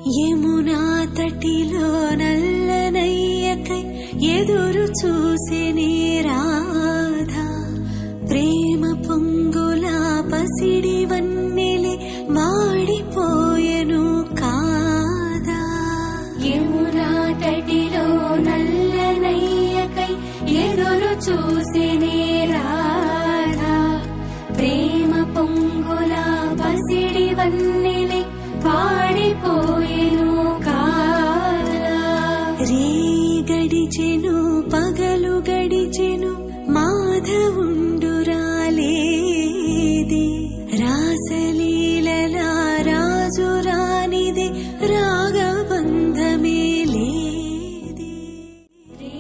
యమునా తటిలో నల్లనయ్యకై ఎదురు చూసెనే రాధా. ప్రేమ పొంగుల పసిడి వన్నెలే వాడిపోయెను కాదా. యమునా తటిలో నల్లనయ్యకై ఎదురు చూసెనే రాధా. ప్రేమ పొంగుల పసిడి వన్నెలే వాడిపోయెను కాదా. రే గడిచెను పగలు గడిచెను మాధవుండు రాలేదే. రాసలీలల రాజు రానిదే రాగబంధమే లేదే. రే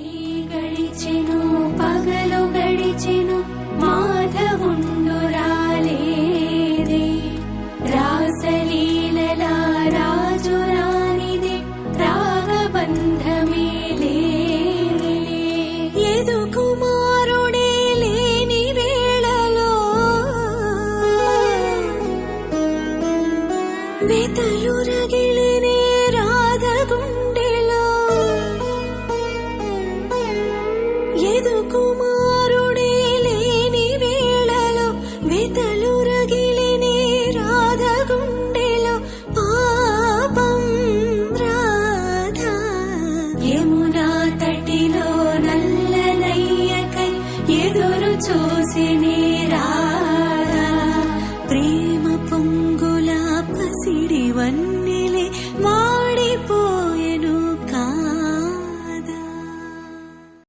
గడిచెను పగలు గడిచెను మాధవుండు రాలేదే. రాసలీలల రాజు రానిదే రాగబంధమే లేదే. ఎదు కుమారుడే లేని వేళలో వెతలు రగిలినే రాధ గుండెలో. ఎదు కుమారుడే లేని వేళలో వెతలు రగిలినే రాధ గుండెలో. పాపం రాధా. యమునా తటిలో నల్లనయ్యకై ఎదురు చూసెనే రాధా.